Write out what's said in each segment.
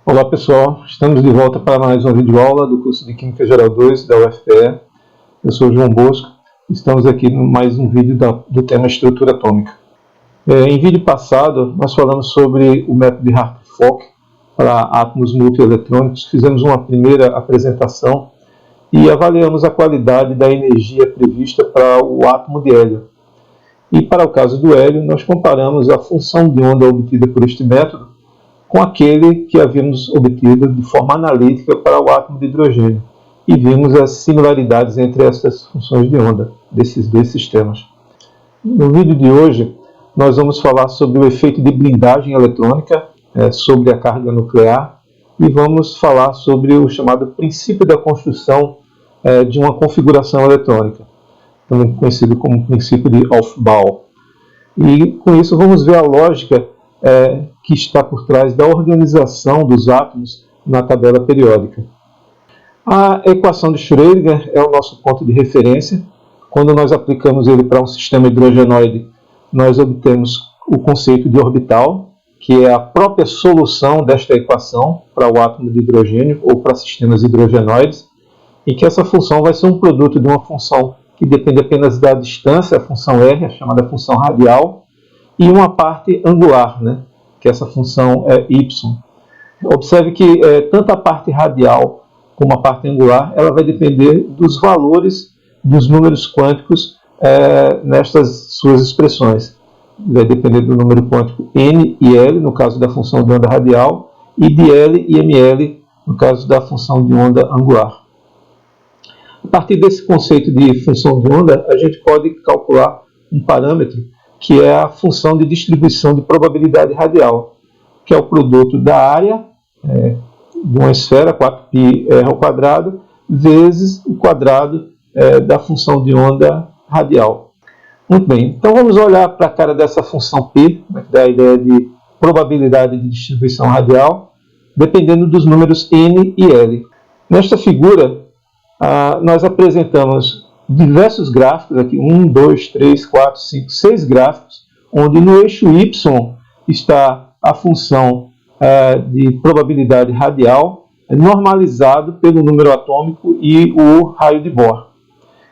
Olá pessoal, estamos de volta para mais uma videoaula do curso de Química Geral 2 da UFPE. Eu sou o João Bosco, estamos aqui em mais um vídeo do tema estrutura atômica. Em vídeo passado nós falamos sobre o método de Hartree-Fock para átomos multieletrônicos, fizemos uma primeira apresentação e avaliamos a qualidade da energia prevista para o átomo de hélio. E para o caso do hélio, nós comparamos a função de onda obtida por este método com aquele que havíamos obtido de forma analítica para o átomo de hidrogênio. E vimos as similaridades entre essas funções de onda desses dois sistemas. No vídeo de hoje, nós vamos falar sobre o efeito de blindagem eletrônica, sobre a carga nuclear, e vamos falar sobre o chamado princípio da construção de uma configuração eletrônica, também conhecido como princípio de Aufbau. E com isso vamos ver a lógica que está por trás da organização dos átomos na tabela periódica. A equação de Schrödinger é o nosso ponto de referência. Quando nós aplicamos ele para um sistema hidrogenoide, nós obtemos o conceito de orbital, que é a própria solução desta equação para o átomo de hidrogênio ou para sistemas hidrogenoides, e que essa função vai ser um produto de uma função que depende apenas da distância, a função R, a chamada função radial, e uma parte angular, que essa função é y. Observe que tanto a parte radial como a parte angular, ela vai depender dos valores dos números quânticos nestas suas expressões. Vai depender do número quântico n e l, no caso da função de onda radial, e de l e ml, no caso da função de onda angular. A partir desse conceito de função de onda, a gente pode calcular um parâmetro que é a função de distribuição de probabilidade radial, que é o produto da área de uma esfera, 4πr², vezes o quadrado da função de onda radial. Muito bem, então vamos olhar para a cara dessa função π, que dá a ideia de probabilidade de distribuição radial, dependendo dos números n e l. Nesta figura, nós apresentamos diversos gráficos, aqui 1, 2, 3, 4, 5, 6 gráficos, onde no eixo y está a função de probabilidade radial, normalizado pelo número atômico e o raio de Bohr.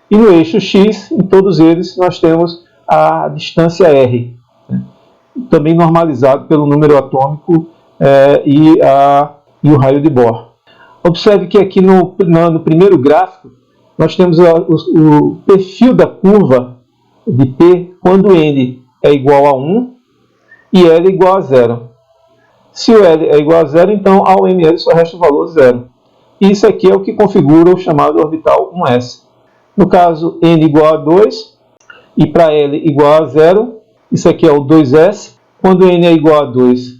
E no eixo x, em todos eles, nós temos a distância r, também normalizado pelo número atômico e o raio de Bohr. Observe que aqui no primeiro gráfico, nós temos o perfil da curva de P quando n é igual a 1 e L é igual a 0. Se o L é igual a 0, então ao ml só resta o valor 0. E isso aqui é o que configura o chamado orbital 1s. No caso, n igual a 2 e para L igual a 0, isso aqui é o 2s. Quando n é igual a 2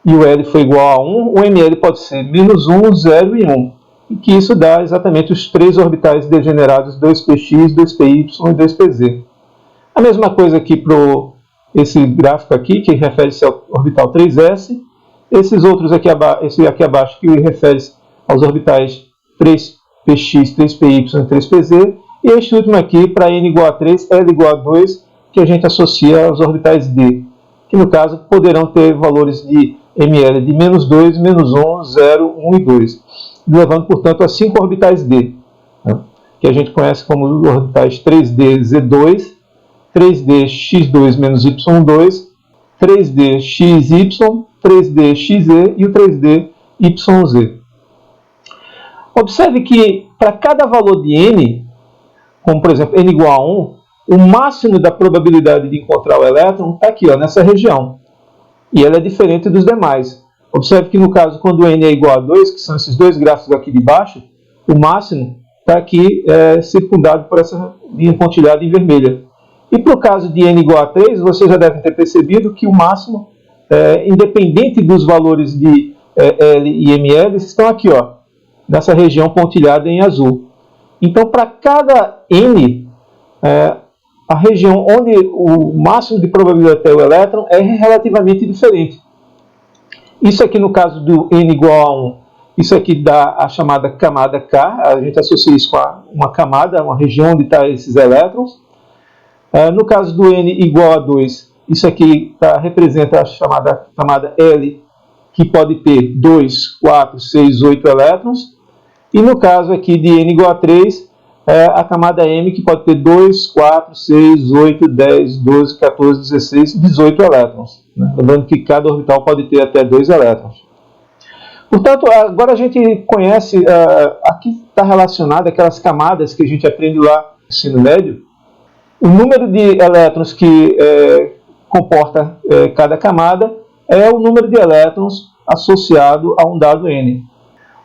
e o L for igual a 1, o ml pode ser menos 1, 0 e 1. E que isso dá exatamente os três orbitais degenerados 2px, 2py e 2pz. A mesma coisa aqui para esse gráfico aqui, que refere-se ao orbital 3s. Esses outros aqui abaixo, esse aqui abaixo, que refere-se aos orbitais 3px, 3py e 3pz. E este último aqui, para n igual a 3, L igual a 2, que a gente associa aos orbitais d, que no caso poderão ter valores de ml de menos 2, menos 1, 0, 1 e 2. Levando, portanto, a 5 orbitais d, que a gente conhece como orbitais 3d z2, 3d x2 menos y2, 3d xy, 3d xe e o 3d yz. Observe que para cada valor de n, como por exemplo n igual a 1, o máximo da probabilidade de encontrar o elétron está aqui, nessa região. E ela é diferente dos demais. Observe que no caso, quando n é igual a 2, que são esses dois gráficos aqui de baixo, o máximo está aqui circundado por essa linha pontilhada em vermelha. E para o caso de n igual a 3, vocês já devem ter percebido que o máximo, independente dos valores de L e ml, estão aqui, nessa região pontilhada em azul. Então, para cada n, a região onde o máximo de probabilidade de ter o elétron é relativamente diferente. Isso aqui no caso do n igual a 1, isso aqui dá a chamada camada K, a gente associa isso com uma camada, uma região onde estão esses elétrons. No caso do n igual a 2, isso aqui representa a chamada camada L, que pode ter 2, 4, 6, 8 elétrons. E no caso aqui de N igual a 3, a camada M, que pode ter 2, 4, 6, 8, 10, 12, 14, 16, 18 elétrons. Né? Lembrando que cada orbital pode ter até 2 elétrons. Portanto, agora a gente conhece, aqui está relacionado aquelas camadas que a gente aprende lá no ensino médio. O número de elétrons que comporta cada camada é o número de elétrons associado a um dado N.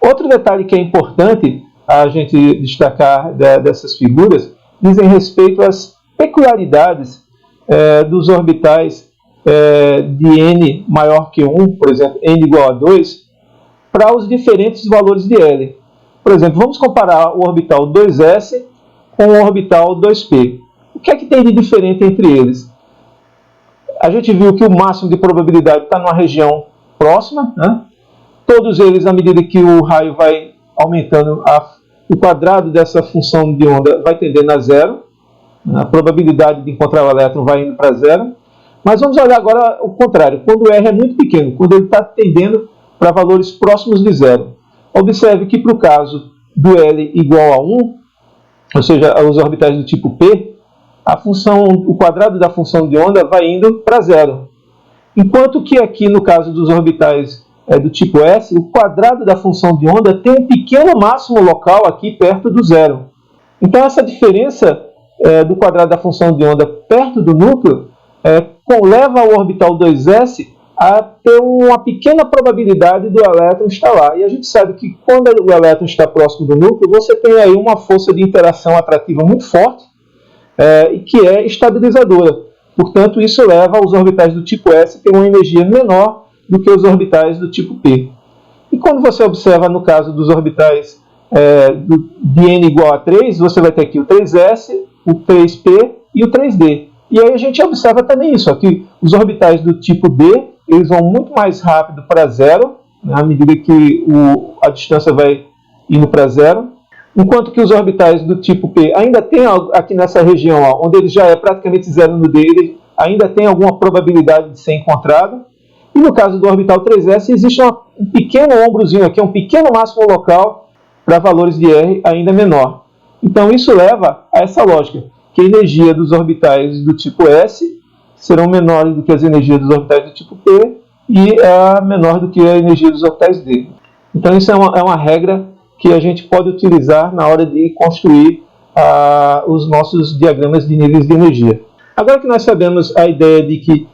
Outro detalhe que é importante a gente destacar dessas figuras dizem respeito às peculiaridades dos orbitais de N maior que 1, por exemplo, N igual a 2, para os diferentes valores de L. Por exemplo, vamos comparar o orbital 2s com o orbital 2p. O que é que tem de diferente entre eles? A gente viu que o máximo de probabilidade está numa região próxima, né? Todos eles, à medida que o raio vai aumentando, o quadrado dessa função de onda vai tendendo a zero. A probabilidade de encontrar o elétron vai indo para zero. Mas vamos olhar agora o contrário, quando o R é muito pequeno, quando ele está tendendo para valores próximos de zero. Observe que para o caso do L igual a 1, ou seja, os orbitais do tipo P, o quadrado da função de onda vai indo para zero. Enquanto que aqui no caso dos orbitais do tipo S, o quadrado da função de onda tem um pequeno máximo local aqui perto do zero. Então essa diferença do quadrado da função de onda perto do núcleo leva o orbital 2s a ter uma pequena probabilidade do elétron estar lá. E a gente sabe que quando o elétron está próximo do núcleo, você tem aí uma força de interação atrativa muito forte, e que é estabilizadora. Portanto, isso leva os orbitais do tipo S a ter uma energia menor do que os orbitais do tipo P. E quando você observa no caso dos orbitais de N igual a 3, você vai ter aqui o 3s, o 3p e o 3d. E aí a gente observa também isso, aqui os orbitais do tipo D, eles vão muito mais rápido para zero, né, à medida que a distância vai indo para zero, enquanto que os orbitais do tipo P ainda tem aqui nessa região, onde ele já é praticamente zero no D, ele ainda tem alguma probabilidade de ser encontrado. E no caso do orbital 3s, existe um pequeno ombrozinho aqui, um pequeno máximo local para valores de R ainda menor. Então isso leva a essa lógica, que a energia dos orbitais do tipo S serão menores do que as energias dos orbitais do tipo P e menor do que a energia dos orbitais D. Então isso é uma regra que a gente pode utilizar na hora de construir os nossos diagramas de níveis de energia. Agora que nós sabemos a ideia de que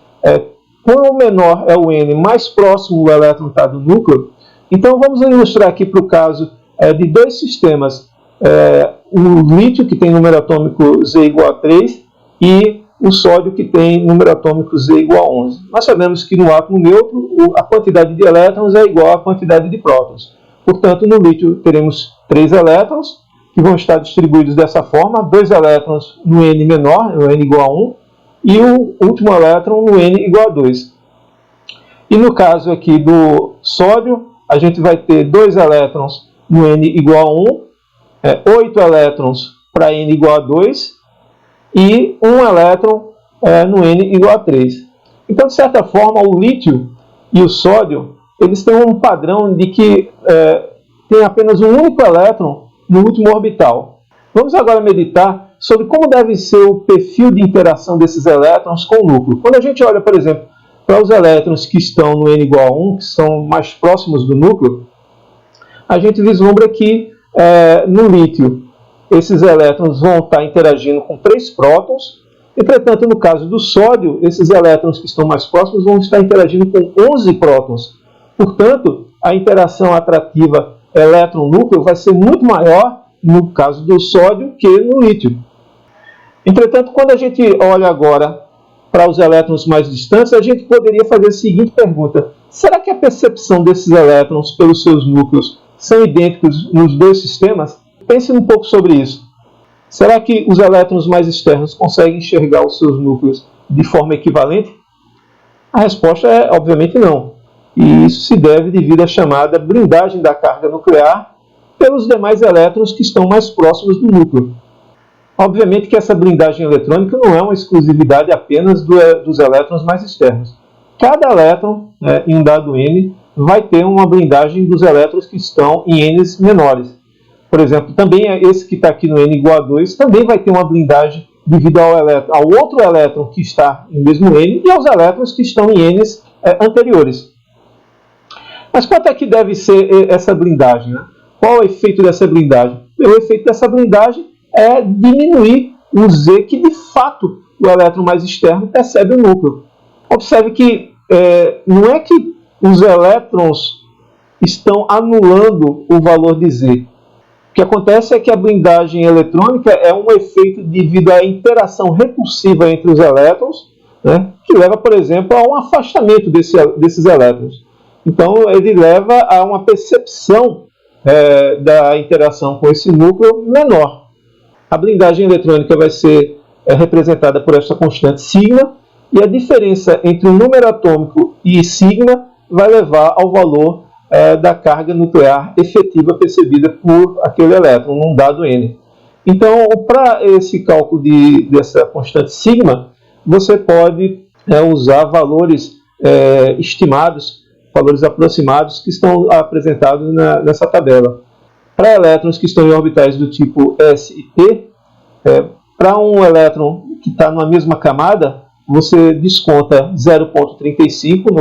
quanto menor é o N, mais próximo o elétron está do núcleo, então vamos ilustrar aqui para o caso de dois sistemas, o lítio, que tem número atômico Z igual a 3, e o sódio, que tem número atômico Z igual a 11. Nós sabemos que no átomo neutro, a quantidade de elétrons é igual à quantidade de prótons. Portanto, no lítio teremos 3 elétrons, que vão estar distribuídos dessa forma, 2 elétrons no N menor, no N igual a 1, e o último elétron no N igual a 2. E no caso aqui do sódio, a gente vai ter 2 elétrons no N igual a 1, 8 elétrons para N igual a 2 e 1 elétron no N igual a 3. Então, de certa forma, o lítio e o sódio, eles têm um padrão de que tem apenas um único elétron no último orbital. Vamos agora meditar sobre como deve ser o perfil de interação desses elétrons com o núcleo. Quando a gente olha, por exemplo, para os elétrons que estão no N igual a 1, que são mais próximos do núcleo, a gente vislumbra que no lítio esses elétrons vão estar interagindo com 3 prótons. Entretanto, no caso do sódio, esses elétrons que estão mais próximos vão estar interagindo com 11 prótons. Portanto, a interação atrativa elétron-núcleo vai ser muito maior no caso do sódio que no lítio. Entretanto, quando a gente olha agora para os elétrons mais distantes, a gente poderia fazer a seguinte pergunta: será que a percepção desses elétrons pelos seus núcleos são idênticos nos dois sistemas? Pense um pouco sobre isso. Será que os elétrons mais externos conseguem enxergar os seus núcleos de forma equivalente? A resposta é, obviamente, não. E isso se deve devido à chamada blindagem da carga nuclear pelos demais elétrons que estão mais próximos do núcleo. Obviamente que essa blindagem eletrônica não é uma exclusividade apenas dos elétrons mais externos. Cada elétron em um dado N vai ter uma blindagem dos elétrons que estão em Ns menores. Por exemplo, também esse que está aqui no N igual a 2 também vai ter uma blindagem devido ao outro elétron que está no mesmo N e aos elétrons que estão em Ns anteriores. Mas quanto é que deve ser essa blindagem, né? Qual é o efeito dessa blindagem? O efeito dessa blindagem é diminuir o Z que, de fato, o elétron mais externo percebe o núcleo. Observe que não é que os elétrons estão anulando o valor de Z. O que acontece é que a blindagem eletrônica é um efeito devido à interação repulsiva entre os elétrons, né, que leva, por exemplo, a um afastamento desses elétrons. Então, ele leva a uma percepção da interação com esse núcleo menor. A blindagem eletrônica vai ser representada por essa constante sigma, e a diferença entre o número atômico e sigma vai levar ao valor da carga nuclear efetiva percebida por aquele elétron num dado N. Então, para esse cálculo dessa constante sigma, você pode usar valores estimados, valores aproximados que estão apresentados nessa tabela. Para elétrons que estão em orbitais do tipo S e P, para um elétron que está na mesma camada, você desconta 0,35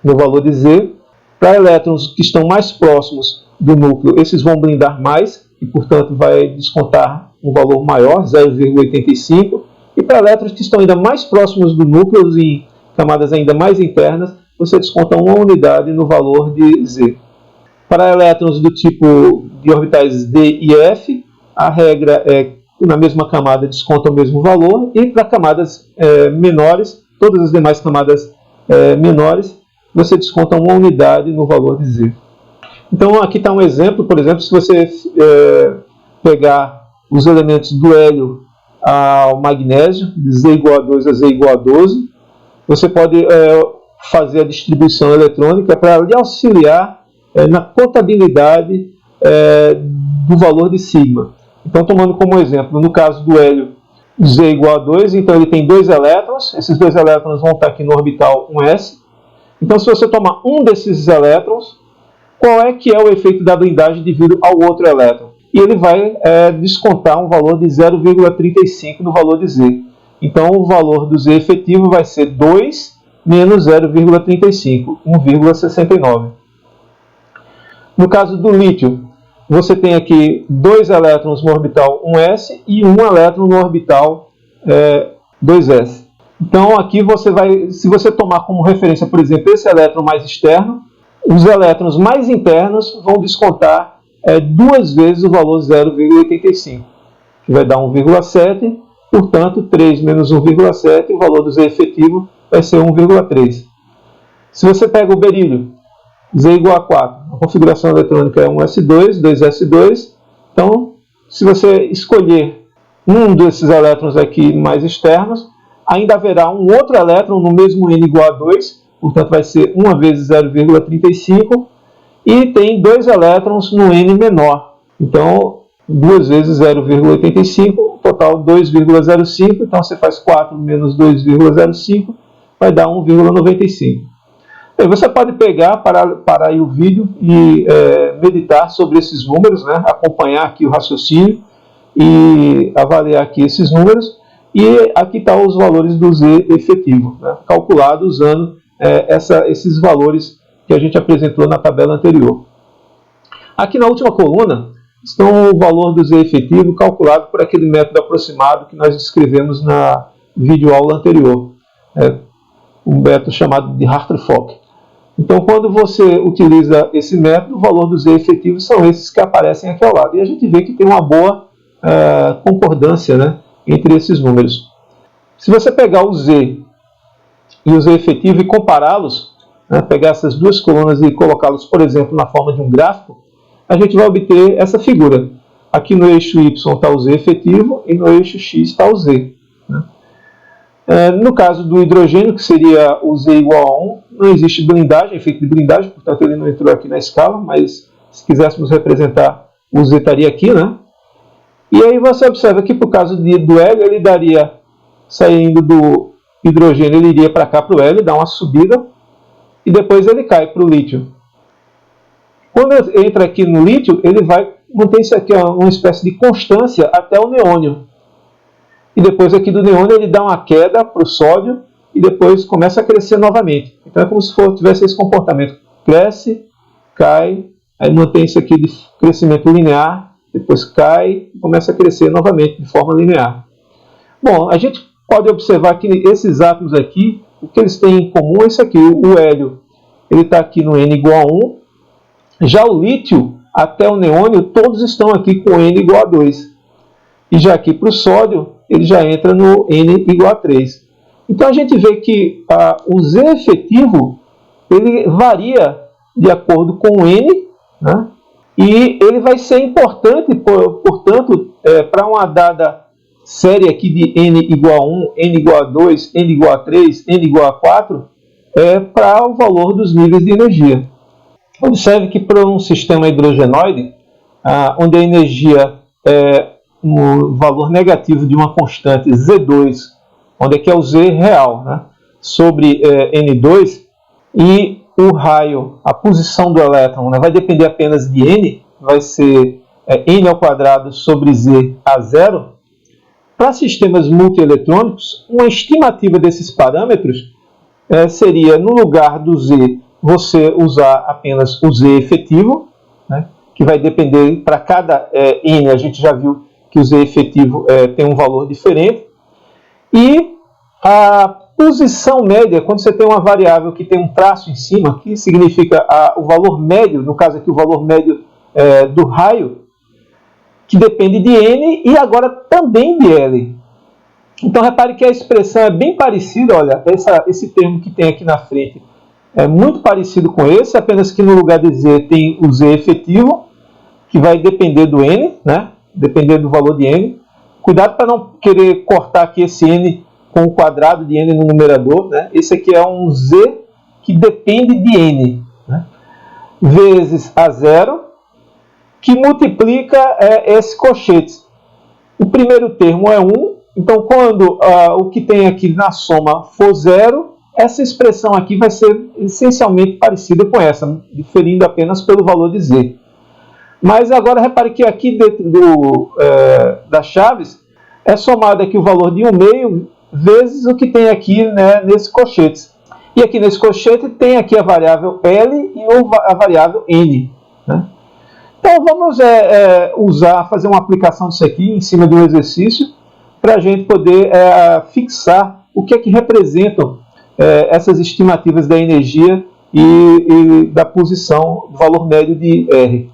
no valor de Z. Para elétrons que estão mais próximos do núcleo, esses vão blindar mais e, portanto, vai descontar um valor maior, 0,85. E para elétrons que estão ainda mais próximos do núcleo, em camadas ainda mais internas, você desconta 1 unidade no valor de Z. Para elétrons do tipo de orbitais D e F, a regra é na mesma camada desconta o mesmo valor, e para camadas menores, todas as demais camadas menores, você desconta 1 unidade no valor de Z. Então aqui está um exemplo, por exemplo, se você pegar os elementos do hélio ao magnésio, de Z igual a 2 a Z igual a 12, você pode fazer a distribuição eletrônica para lhe auxiliar na contabilidade do valor de sigma. Então, tomando como exemplo, no caso do hélio, Z igual a 2, então ele tem 2 elétrons, esses 2 elétrons vão estar aqui no orbital 1s. Então, se você tomar um desses elétrons, qual é que é o efeito da blindagem devido ao outro elétron? E ele vai descontar um valor de 0,35 no valor de Z. Então, o valor do Z efetivo vai ser 2 menos 0,35, 1,69. No caso do lítio, você tem aqui 2 elétrons no orbital 1s e 1 elétron no orbital 2s. Então aqui você vai, se você tomar como referência, por exemplo, esse elétron mais externo, os elétrons mais internos vão descontar 2 vezes o valor 0,85, que vai dar 1,7, portanto 3 menos 1,7, o valor do Z efetivo vai ser 1,3. Se você pega o berílio, Z igual a 4, a configuração eletrônica é 1s2, 2s2, então se você escolher um desses elétrons aqui mais externos, ainda haverá um outro elétron no mesmo N igual a 2, portanto vai ser 1 vezes 0,35, e tem 2 elétrons no N menor, então 2 vezes 0,85, total 2,05, então você faz 4 menos 2,05, vai dar 1,95. Você pode pegar, parar aí o vídeo e meditar sobre esses números, né? Acompanhar aqui o raciocínio e avaliar aqui esses números. E aqui estão os valores do Z efetivo, né? Calculado usando esses valores que a gente apresentou na tabela anterior. Aqui na última coluna estão o valor do Z efetivo calculado por aquele método aproximado que nós descrevemos na videoaula anterior, um método chamado de Hartree-Fock. Então, quando você utiliza esse método, o valor dos Z efetivos são esses que aparecem aqui ao lado. E a gente vê que tem uma boa concordância, né, entre esses números. Se você pegar o Z e o Z efetivo e compará-los, né, pegar essas duas colunas e colocá-los, por exemplo, na forma de um gráfico, a gente vai obter essa figura. Aqui no eixo Y está o Z efetivo e no eixo X está o Z. Né? No caso do hidrogênio, que seria o Z igual a 1, não existe blindagem, efeito de blindagem, portanto ele não entrou aqui na escala, mas se quiséssemos representar, o Z estaria aqui, né? E aí você observa que por caso do hélio, ele daria, saindo do hidrogênio, ele iria para cá para o hélio, dar uma subida, e depois ele cai para o lítio. Quando entra aqui no lítio, ele vai manter isso aqui, ó, uma espécie de constância até o neônio. E depois aqui do neônio ele dá uma queda para o sódio e depois começa a crescer novamente. Então é como se tivesse esse comportamento. Cresce, cai, aí mantém isso aqui de crescimento linear, depois cai e começa a crescer novamente de forma linear. Bom, a gente pode observar que esses átomos aqui, o que eles têm em comum é isso aqui. O hélio, ele está aqui no N igual a 1. Já o lítio, até o neônio, todos estão aqui com N igual a 2. E já aqui para o sódio, ele já entra no N igual a 3. Então a gente vê que o Z efetivo, ele varia de acordo com o N, né? E ele vai ser importante, portanto, para uma dada série aqui de N igual a 1, N igual a 2, N igual a 3, N igual a 4, para o valor dos níveis de energia. Observe que para um sistema hidrogenoide, onde a energia é um valor negativo de uma constante Z2, onde aqui é o Z real, né, sobre N2, e o raio, a posição do elétron, né, vai depender apenas de N, vai ser N ao quadrado sobre Z a zero. Para sistemas multieletrônicos, uma estimativa desses parâmetros seria, no lugar do Z, você usar apenas o Z efetivo, né, que vai depender, para cada N, a gente já viu que o Z efetivo tem um valor diferente. E a posição média, quando você tem uma variável que tem um traço em cima, que significa o valor médio, no caso aqui o valor médio do raio, que depende de N e agora também de L. Então repare que a expressão é bem parecida, olha, esse termo que tem aqui na frente é muito parecido com esse, apenas que no lugar de Z tem o Z efetivo, que vai depender do N, né? Depender do valor de N. Cuidado para não querer cortar aqui esse N com o quadrado de N no numerador, né? Esse aqui é um Z que depende de N, né? Vezes a zero, que multiplica esse cochete. O primeiro termo é 1, então quando o que tem aqui na soma for zero, essa expressão aqui vai ser essencialmente parecida com essa, diferindo apenas pelo valor de Z. Mas agora repare que aqui dentro das chaves é somado aqui o valor de 1/2 vezes o que tem aqui, né, nesse cochete. E aqui nesse cochete tem aqui a variável L e a variável N, né? Então vamos fazer uma aplicação disso aqui em cima de um exercício para a gente poder fixar o que é que representam essas estimativas da energia e da posição do valor médio de R.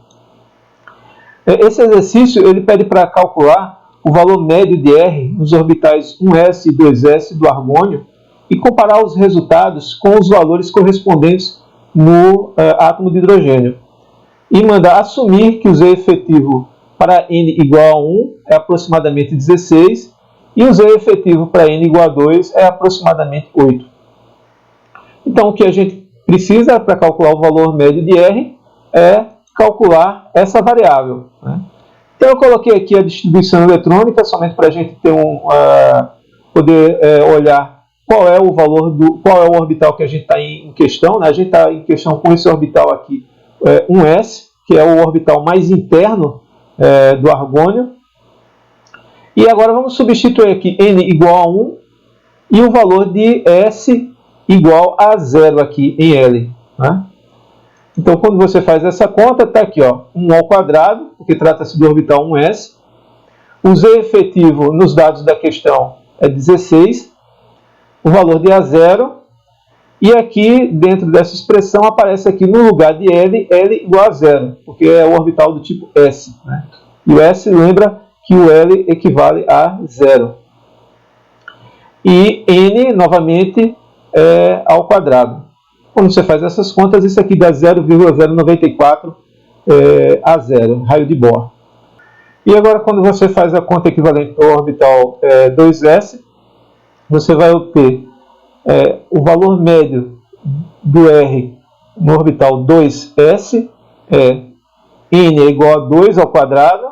Esse exercício ele pede para calcular o valor médio de R nos orbitais 1s e 2s do argônio e comparar os resultados com os valores correspondentes no átomo de hidrogênio. E manda assumir que o Z efetivo para N igual a 1 é aproximadamente 16 e o Z efetivo para N igual a 2 é aproximadamente 8. Então o que a gente precisa para calcular o valor médio de R é calcular essa variável, né? Então eu coloquei aqui a distribuição eletrônica somente para a gente ter poder olhar qual é o valor qual é o orbital que a gente está em questão, né? A gente está em questão com esse orbital aqui 1s, que é o orbital mais interno do argônio. E agora vamos substituir aqui n igual a 1 e o valor de s igual a 0 aqui em L, né? Então quando você faz essa conta, está aqui, ó, 1 ao quadrado, porque trata-se do orbital 1s. O Z efetivo nos dados da questão é 16, o valor de A0, e aqui dentro dessa expressão aparece aqui no lugar de L, L igual a 0, porque é o orbital do tipo S, né? E o S lembra que o L equivale a 0. E N, novamente, é ao quadrado. Quando você faz essas contas, isso aqui dá 0,094 a 0, raio de Bohr. E agora, quando você faz a conta equivalente ao orbital 2s, você vai obter o valor médio do R no orbital 2s, n é igual a 2 ao quadrado,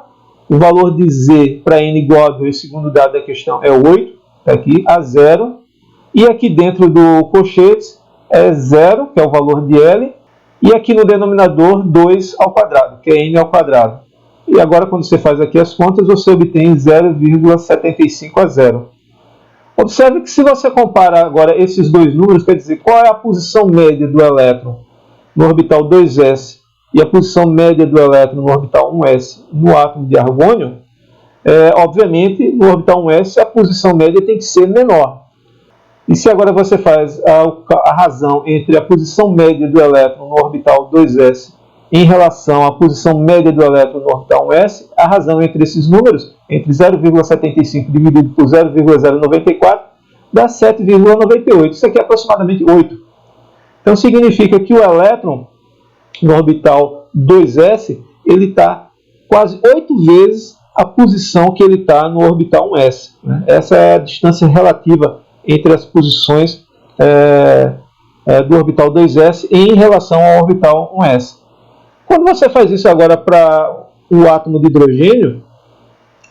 o valor de Z para n igual a 2, segundo o dado da questão, é 8, está aqui, a 0, e aqui dentro do cochete, é 0, que é o valor de L, e aqui no denominador 2 ao quadrado, que é N ao quadrado. E agora, quando você faz aqui as contas, você obtém 0,75 a 0. Observe que se você compara agora esses dois números, quer dizer, qual é a posição média do elétron no orbital 2s e a posição média do elétron no orbital 1s no átomo de argônio, obviamente, no orbital 1s a posição média tem que ser menor. E se agora você faz a razão entre a posição média do elétron no orbital 2s em relação à posição média do elétron no orbital 1s, a razão entre esses números, entre 0,75 dividido por 0,094, dá 7,98. Isso aqui é aproximadamente 8. Então significa que o elétron no orbital 2s, ele está quase 8 vezes a posição que ele está no orbital 1s. Essa é a distância relativa entre as posições do orbital 2s em relação ao orbital 1s. Quando você faz isso agora para o átomo de hidrogênio,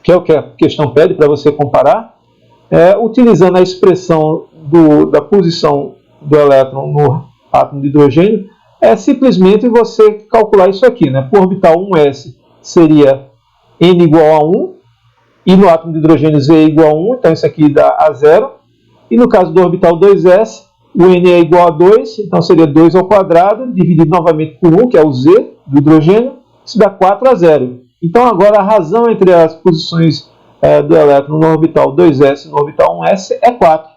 que é o que a questão pede para você comparar, utilizando a expressão da posição do elétron no átomo de hidrogênio, é simplesmente você calcular isso aqui. Por orbital 1s seria N igual a 1, e no átomo de hidrogênio Z igual a 1, então isso aqui dá a 0. E no caso do orbital 2s, o N é igual a 2, então seria 2 ao quadrado, dividido novamente por 1, que é o Z do hidrogênio, isso dá 4 a 0. Então agora a razão entre as posições do elétron no orbital 2s e no orbital 1s é 4.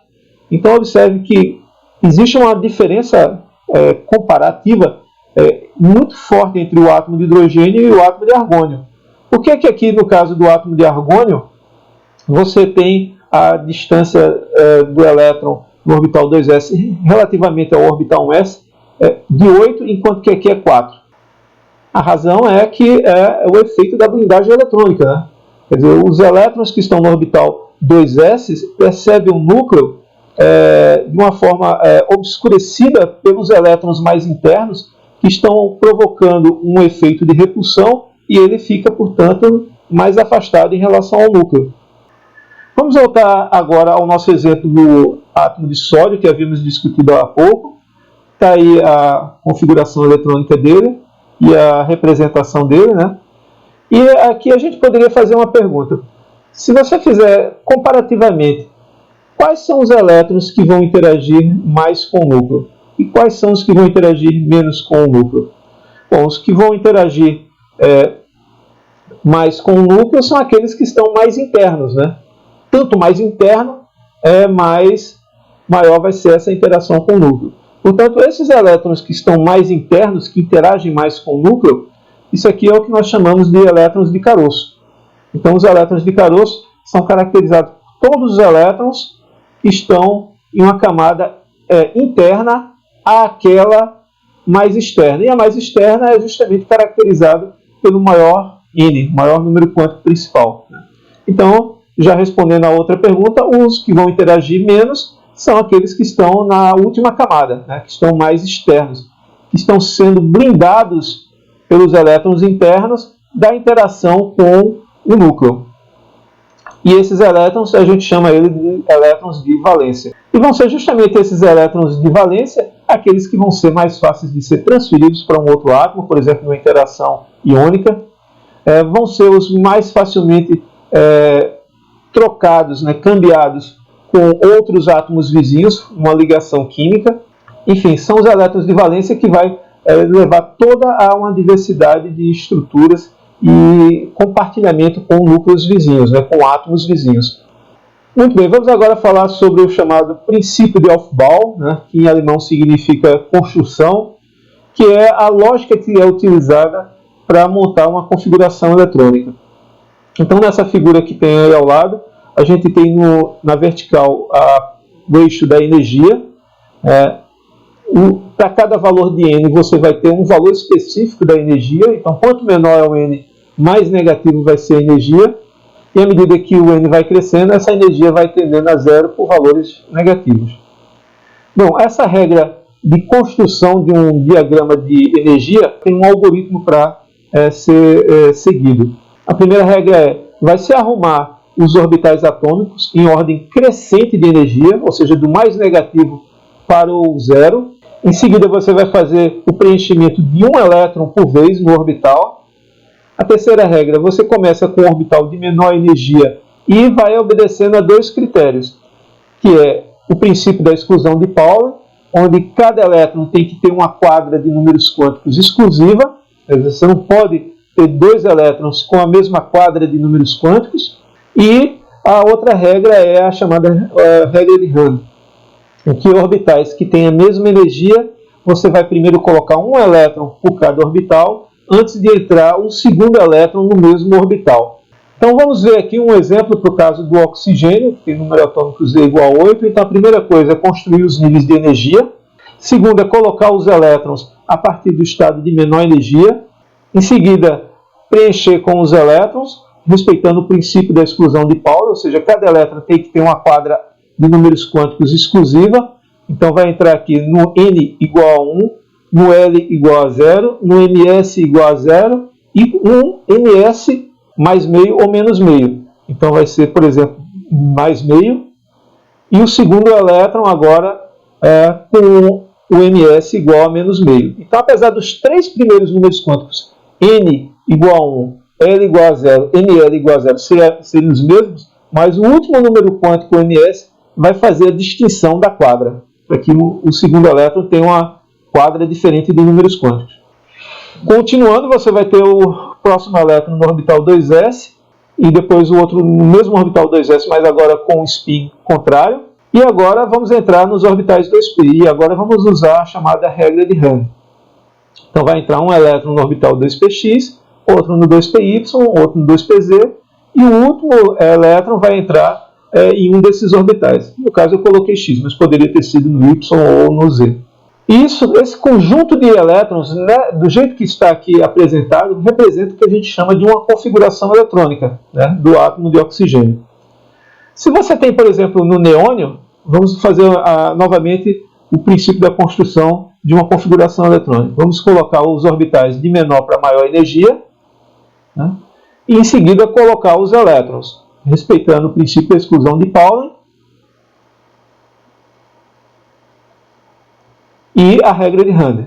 Então observe que existe uma diferença comparativa muito forte entre o átomo de hidrogênio e o átomo de argônio. Por que aqui no caso do átomo de argônio você tem a distância do elétron no orbital 2s relativamente ao orbital 1s de 8, enquanto que aqui é 4? A razão é que é o efeito da blindagem eletrônica. Quer dizer, os elétrons que estão no orbital 2s percebem o núcleo de uma forma obscurecida pelos elétrons mais internos, que estão provocando um efeito de repulsão, e ele fica, portanto, mais afastado em relação ao núcleo. Vamos voltar agora ao nosso exemplo do átomo de sódio, que havíamos discutido há pouco. Está aí a configuração eletrônica dele e a representação dele, E aqui a gente poderia fazer uma pergunta. Se você fizer comparativamente, quais são os elétrons que vão interagir mais com o núcleo? E quais são os que vão interagir menos com o núcleo? Bom, os que vão interagir mais com o núcleo são aqueles que estão mais internos, Tanto mais interno, maior vai ser essa interação com o núcleo. Portanto, esses elétrons que estão mais internos, que interagem mais com o núcleo, isso aqui é o que nós chamamos de elétrons de caroço. Então, os elétrons de caroço são caracterizados por todos os elétrons que estão em uma camada interna àquela mais externa. E a mais externa é justamente caracterizada pelo maior N, maior número quântico principal. Então, já respondendo a outra pergunta, os que vão interagir menos são aqueles que estão na última camada, que estão mais externos, que estão sendo blindados pelos elétrons internos da interação com o núcleo. E esses elétrons, a gente chama eles de elétrons de valência. E vão ser justamente esses elétrons de valência aqueles que vão ser mais fáceis de ser transferidos para um outro átomo, por exemplo, numa interação iônica. Vão ser os mais facilmente trocados, cambiados com outros átomos vizinhos, uma ligação química. Enfim, são os elétrons de valência que vai levar toda a uma diversidade de estruturas e compartilhamento com núcleos vizinhos, com átomos vizinhos. Muito bem, vamos agora falar sobre o chamado princípio de Aufbau, que em alemão significa construção, que é a lógica que é utilizada para montar uma configuração eletrônica. Então, nessa figura que tem aí ao lado, a gente tem na vertical o eixo da energia. Para cada valor de N, você vai ter um valor específico da energia. Então, quanto menor é o N, mais negativo vai ser a energia. E à medida que o N vai crescendo, essa energia vai tendendo a zero por valores negativos. Bom, essa regra de construção de um diagrama de energia tem um algoritmo para ser seguido. A primeira regra vai se arrumar os orbitais atômicos em ordem crescente de energia, ou seja, do mais negativo para o zero. Em seguida, você vai fazer o preenchimento de um elétron por vez no orbital. A terceira regra, você começa com o orbital de menor energia e vai obedecendo a dois critérios, que é o princípio da exclusão de Pauli, onde cada elétron tem que ter uma quadra de números quânticos exclusiva. Você não pode ter dois elétrons com a mesma quadra de números quânticos. E a outra regra é a chamada regra de Hahn, em que orbitais que têm a mesma energia, você vai primeiro colocar um elétron por cada orbital, antes de entrar um segundo elétron no mesmo orbital. Então vamos ver aqui um exemplo para o caso do oxigênio, que tem número atômico Z igual a 8. Então a primeira coisa é construir os níveis de energia. Segunda, colocar os elétrons a partir do estado de menor energia. Em seguida, preencher com os elétrons, respeitando o princípio da exclusão de Pauli, ou seja, cada elétron tem que ter uma quadra de números quânticos exclusiva. Então vai entrar aqui no N igual a 1, no L igual a 0, no MS igual a 0 e um MS mais meio ou menos meio. Então vai ser, por exemplo, mais meio. E o segundo elétron agora é com o MS igual a menos meio. Então, apesar dos três primeiros números quânticos, N igual a 1, L igual a 0, NL igual a 0, seriam os mesmos, mas o último número quântico, o MS, vai fazer a distinção da quadra, para que o segundo elétron tenha uma quadra diferente de números quânticos. Continuando, você vai ter o próximo elétron no orbital 2s, e depois o outro no mesmo orbital 2s, mas agora com o spin contrário. E agora vamos entrar nos orbitais 2p, e agora vamos usar a chamada regra de Hahn. Então vai entrar um elétron no orbital 2px, outro no 2py, outro no 2pz, e o último elétron vai entrar em um desses orbitais. No caso eu coloquei x, mas poderia ter sido no y ou no z. Esse conjunto de elétrons, né, do jeito que está aqui apresentado, representa o que a gente chama de uma configuração eletrônica, né, do átomo de oxigênio. Se você tem, por exemplo, no neônio, vamos fazer novamente o princípio da construção de uma configuração eletrônica. Vamos colocar os orbitais de menor para maior energia, né, e em seguida colocar os elétrons, respeitando o princípio da exclusão de Pauli e a regra de Hahn.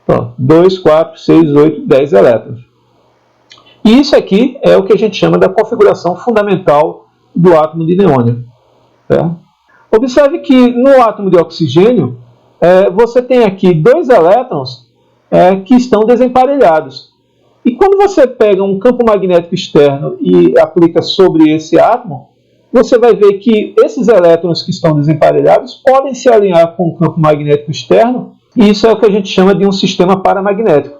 Pronto, 2, 4, 6, 8, 10 elétrons. E isso aqui é o que a gente chama da configuração fundamental do átomo de neônio. Tá? Observe que no átomo de oxigênio, você tem aqui dois elétrons que estão desemparelhados. E quando você pega um campo magnético externo e aplica sobre esse átomo, você vai ver que esses elétrons que estão desemparelhados podem se alinhar com o campo magnético externo, e isso é o que a gente chama de um sistema paramagnético.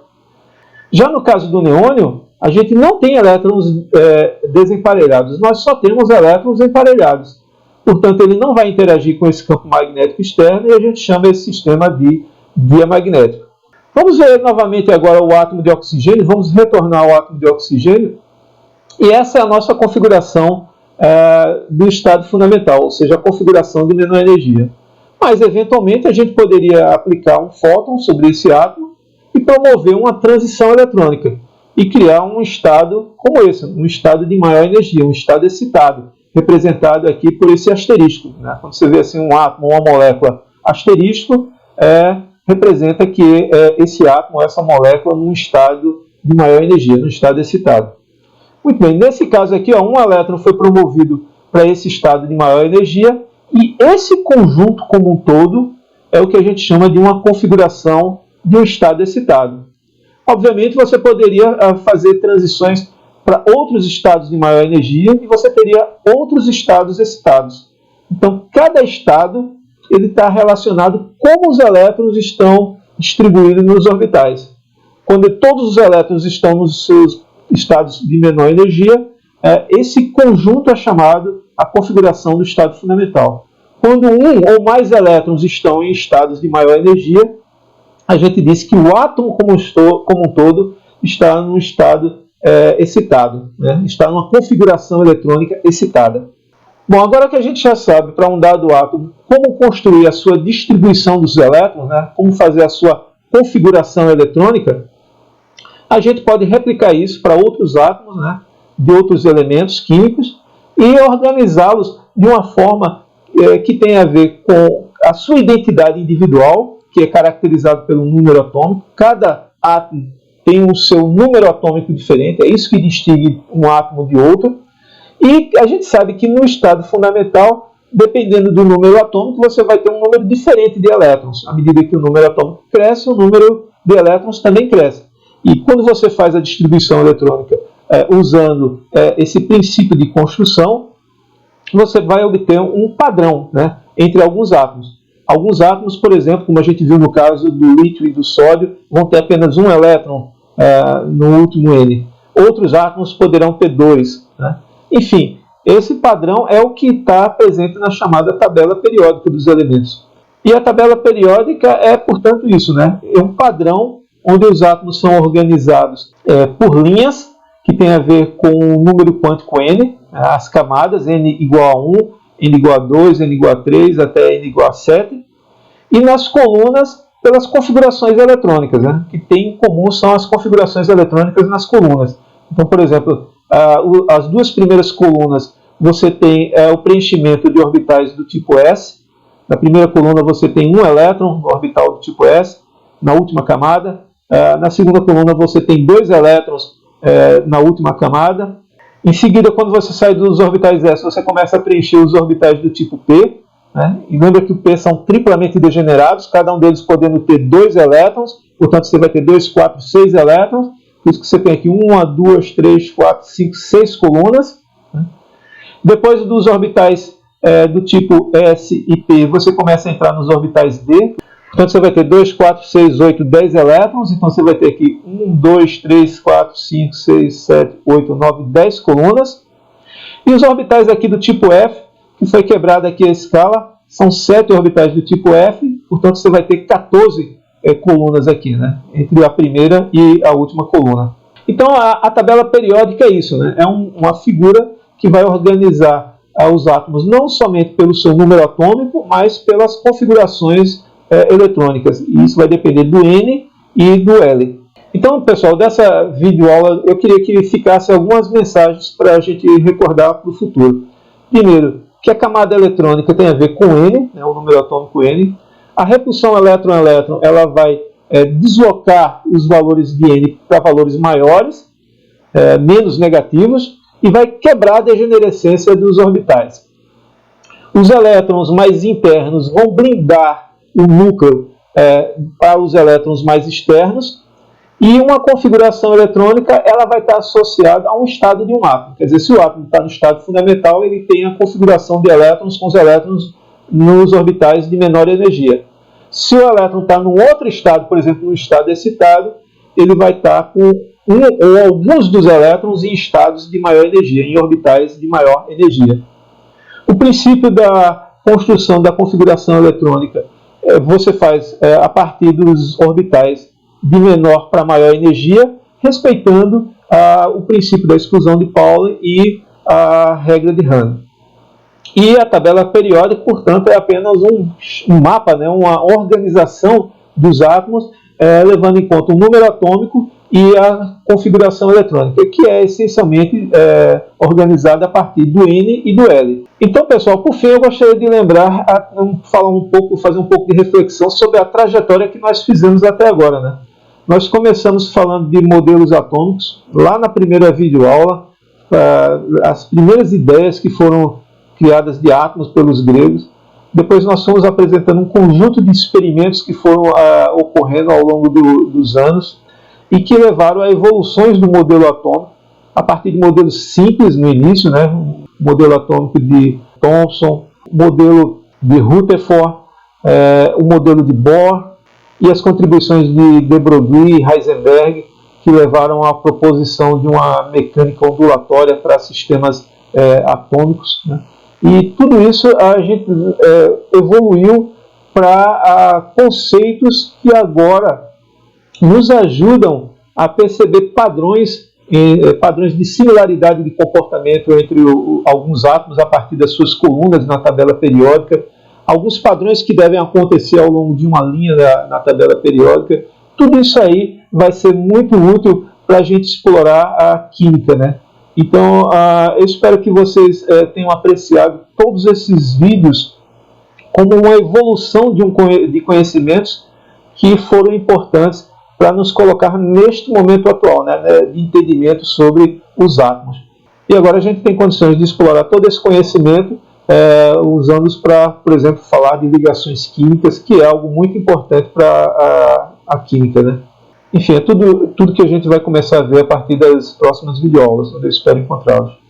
Já no caso do neônio, a gente não tem elétrons desemparelhados, nós só temos elétrons emparelhados. Portanto, ele não vai interagir com esse campo magnético externo e a gente chama esse sistema de diamagnético. Vamos ver novamente agora o átomo de oxigênio, vamos retornar ao átomo de oxigênio, e essa é a nossa configuração do estado fundamental, ou seja, a configuração de menor energia. Mas, eventualmente, a gente poderia aplicar um fóton sobre esse átomo e promover uma transição eletrônica e criar um estado como esse, um estado de maior energia, um estado excitado, representado aqui por esse asterisco. Né? Quando você vê assim, um átomo ou uma molécula asterisco, representa que esse átomo, essa molécula, num estado de maior energia, num estado excitado. Muito bem, nesse caso aqui, um elétron foi promovido para esse estado de maior energia, e esse conjunto como um todo é o que a gente chama de uma configuração de um estado excitado. Obviamente, você poderia fazer transições para outros estados de maior energia e você teria outros estados excitados. Então, cada estado está relacionado como os elétrons estão distribuídos nos orbitais. Quando todos os elétrons estão nos seus estados de menor energia, esse conjunto é chamado a configuração do estado fundamental. Quando um ou mais elétrons estão em estados de maior energia, a gente diz que o átomo como um todo está num estado excitado, né? Está numa configuração eletrônica excitada. Bom, agora que a gente já sabe para um dado átomo como construir a sua distribuição dos elétrons, né? Como fazer a sua configuração eletrônica, a gente pode replicar isso para outros átomos, né? De outros elementos químicos e organizá-los de uma forma que tem a ver com a sua identidade individual, que é caracterizado pelo número atômico. Cada átomo tem o seu número atômico diferente, é isso que distingue um átomo de outro. E a gente sabe que no estado fundamental, dependendo do número atômico, você vai ter um número diferente de elétrons. À medida que o número atômico cresce, o número de elétrons também cresce. E quando você faz a distribuição eletrônica usando esse princípio de construção, você vai obter um padrão, né, entre alguns átomos. Alguns átomos, por exemplo, como a gente viu no caso do lítio e do sódio, vão ter apenas um elétron no último N. Outros átomos poderão ter dois, né? Enfim, esse padrão é o que está presente na chamada tabela periódica dos elementos. E a tabela periódica é, portanto, isso, né? É um padrão onde os átomos são organizados por linhas, que tem a ver com o número quântico N, as camadas, N igual a 1, N igual a 2, N igual a 3, até N igual a 7. E nas colunas, pelas configurações eletrônicas, né? Que tem em comum são as configurações eletrônicas nas colunas. Então, por exemplo, as duas primeiras colunas, você tem o preenchimento de orbitais do tipo S. Na primeira coluna você tem um elétron no orbital do tipo S, na última camada. Na segunda coluna você tem dois elétrons na última camada. Em seguida, quando você sai dos orbitais S, você começa a preencher os orbitais do tipo P, né? E lembra que o P são triplamente degenerados, cada um deles podendo ter dois elétrons, portanto você vai ter 2, 4, 6 elétrons. Por isso que você tem aqui 1, 2, 3, 4, 5, 6 colunas. Depois dos orbitais do tipo S e P, você começa a entrar nos orbitais D. Portanto, você vai ter 2, 4, 6, 8, 10 elétrons. Então, você vai ter aqui 1, 2, 3, 4, 5, 6, 7, 8, 9, 10 colunas. E os orbitais aqui do tipo F, que foi quebrada aqui a escala, são 7 orbitais do tipo F. Portanto, você vai ter 14 colunas aqui, né? Entre a primeira e a última coluna. Então, a tabela periódica é isso, né? É uma figura que vai organizar os átomos não somente pelo seu número atômico, mas pelas configurações eletrônicas. E isso vai depender do N e do L. Então, pessoal, dessa videoaula eu queria que ficasse algumas mensagens para a gente recordar para o futuro. Primeiro, que a camada eletrônica tem a ver com N, né, o número atômico N. A repulsão elétron-elétron ela vai deslocar os valores de N para valores maiores, menos negativos, e vai quebrar a degenerescência dos orbitais. Os elétrons mais internos vão blindar o núcleo para os elétrons mais externos, e uma configuração eletrônica ela vai estar associada a um estado de um átomo. Quer dizer, se o átomo está no estado fundamental, ele tem a configuração de elétrons com os elétrons nos orbitais de menor energia. Se o elétron está num outro estado, por exemplo, no estado excitado, ele vai estar com um ou alguns dos elétrons em estados de maior energia, em orbitais de maior energia. O princípio da construção da configuração eletrônica você faz a partir dos orbitais de menor para maior energia, respeitando o princípio da exclusão de Pauli e a regra de Hahn. E a tabela periódica, portanto, é apenas um mapa, né, uma organização dos átomos, levando em conta o número atômico e a configuração eletrônica, que é essencialmente organizada a partir do N e do L. Então, pessoal, por fim, eu gostaria de lembrar, fazer um pouco de reflexão sobre a trajetória que nós fizemos até agora, né? Nós começamos falando de modelos atômicos, lá na primeira videoaula, as primeiras ideias que foram criadas de átomos pelos gregos. Depois nós fomos apresentando um conjunto de experimentos que foram ocorrendo ao longo dos anos e que levaram a evoluções do modelo atômico, a partir de modelos simples no início, né? O modelo atômico de Thomson, o modelo de Rutherford, o modelo de Bohr, e as contribuições de de Broglie e Heisenberg, que levaram à proposição de uma mecânica ondulatória para sistemas atômicos, né? E tudo isso a gente evoluiu para conceitos que agora nos ajudam a perceber padrões de similaridade de comportamento entre alguns átomos a partir das suas colunas na tabela periódica, alguns padrões que devem acontecer ao longo de uma linha na tabela periódica. Tudo isso aí vai ser muito útil para a gente explorar a química, né? Então, eu espero que vocês tenham apreciado todos esses vídeos como uma evolução de conhecimentos que foram importantes para nos colocar neste momento atual, né, de entendimento sobre os átomos. E agora a gente tem condições de explorar todo esse conhecimento usando-os para, por exemplo, falar de ligações químicas, que é algo muito importante para a química, né? Enfim, é tudo que a gente vai começar a ver a partir das próximas videoaulas, onde eu espero encontrá-los.